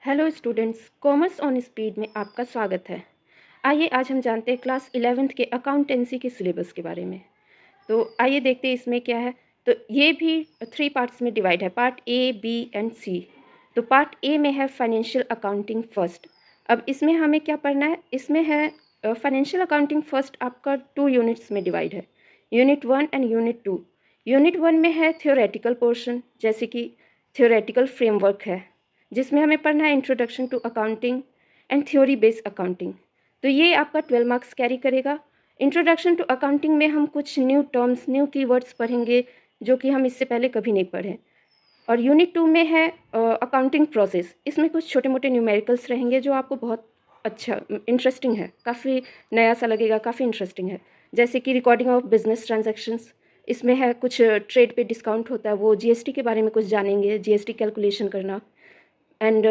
Hello students, commerce on speed में आपका स्वागत है। आइए आज हम जानते हैं क्लास 11th के अकाउंटेंसी के सिलेबस के बारे में। तो आइए देखते हैं इसमें क्या है। तो ये भी 3 पार्ट्स में डिवाइड है, पार्ट ए, बी एंड सी। तो पार्ट ए में है फाइनेंशियल अकाउंटिंग फर्स्ट। अब इसमें हमें क्या पढ़ना है, इसमें है फाइनेंशियल अकाउंटिंग फर्स्ट आपका 2 यूनिट्स में डिवाइड है, यूनिट 1 एंड यूनिट 2। यूनिट 1 में है थ्योरेटिकल पोर्शन, जैसे कि थ्योरेटिकल फ्रेमवर्क है, जिसमें हमें पढ़ना है introduction to accounting and theory based accounting. तो ये आपका 12 मार्क्स कैरी करेगा। इंट्रोडक्शन टू अकाउंटिंग में हम कुछ न्यू टर्म्स, न्यू कीवर्ड्स पढ़ेंगे जो कि हम इससे पहले कभी नहीं पढ़े। और यूनिट 2 में है अकाउंटिंग प्रोसेस। इसमें कुछ छोटे मोटे न्यूमेरिकल्स रहेंगे जो आपको बहुत अच्छा इंटरेस्टिंग है, काफ़ी नया सा लगेगा, काफ़ी इंटरेस्टिंग है। जैसे कि रिकॉर्डिंग ऑफ बिजनेस ट्रांजैक्शंस, इसमें है कुछ ट्रेड पे डिस्काउंट होता है, वो जीएसटी के बारे में कुछ जानेंगे, जीएसटी कैलकुलेशन करना। एंड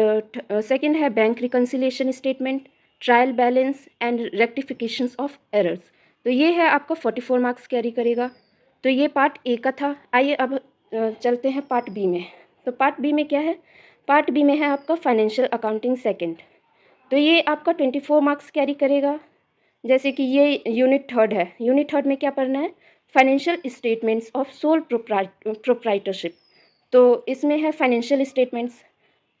सेकंड है bank reconciliation statement, trial balance and rectifications of errors. तो ये है आपका 44 मार्क्स कैरी करेगा। तो ये पार्ट ए का था। आइए अब चलते हैं पार्ट बी में। तो पार्ट बी में क्या है, पार्ट बी में है आपका फाइनेंशियल अकाउंटिंग सेकंड। तो ये आपका 24 मार्क्स कैरी करेगा। जैसे कि ये यूनिट थर्ड है। यूनिट थर्ड में क्या पढ़ना है, financial statements of sole proprietorship. तो इसमें है फाइनेंशियल स्टेटमेंट्स।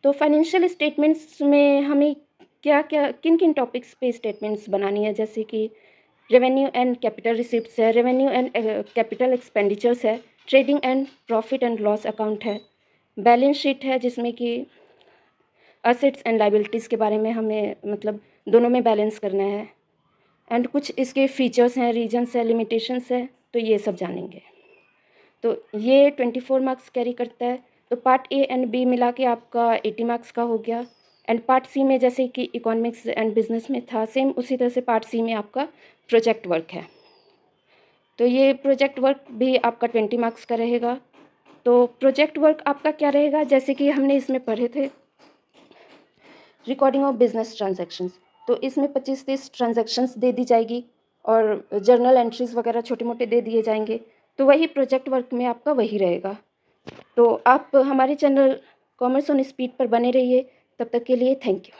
तो फाइनेंशियल स्टेटमेंट्स में हमें क्या क्या किन किन टॉपिक्स पे स्टेटमेंट्स बनानी है, जैसे कि रेवेन्यू एंड कैपिटल रिसिप्ट्स है, रेवेन्यू एंड कैपिटल एक्सपेंडिचर्स है, trading and profit and loss account है, बैलेंस शीट है जिसमें कि असेट्स एंड लाइबिलिटीज़ के बारे में हमें मतलब दोनों में बैलेंस करना है, एंड कुछ इसके फीचर्स हैं, रीजन्स है, लिमिटेशंस है, तो ये सब जानेंगे। तो ये 24 मार्क्स कैरी करता है। तो पार्ट ए एंड बी मिला के आपका 80 मार्क्स का हो गया। एंड पार्ट सी में जैसे कि इकोनॉमिक्स एंड बिजनेस में था, सेम उसी तरह से पार्ट सी में आपका प्रोजेक्ट वर्क है। तो ये प्रोजेक्ट वर्क भी आपका 20 मार्क्स का रहेगा। तो प्रोजेक्ट वर्क आपका क्या रहेगा, जैसे कि हमने इसमें पढ़े थे रिकॉर्डिंग ऑफ बिजनेस ट्रांजैक्शंस। तो इसमें 25-30 ट्रांजैक्शंस दे दी जाएगी और जर्नल एंट्रीज वगैरह छोटे मोटे दे दिए जाएंगे। तो वही प्रोजेक्ट वर्क में आपका वही रहेगा। तो आप हमारे चैनल कॉमर्स ऑन स्पीड पर बने रहिए। तब तक के लिए थैंक यू।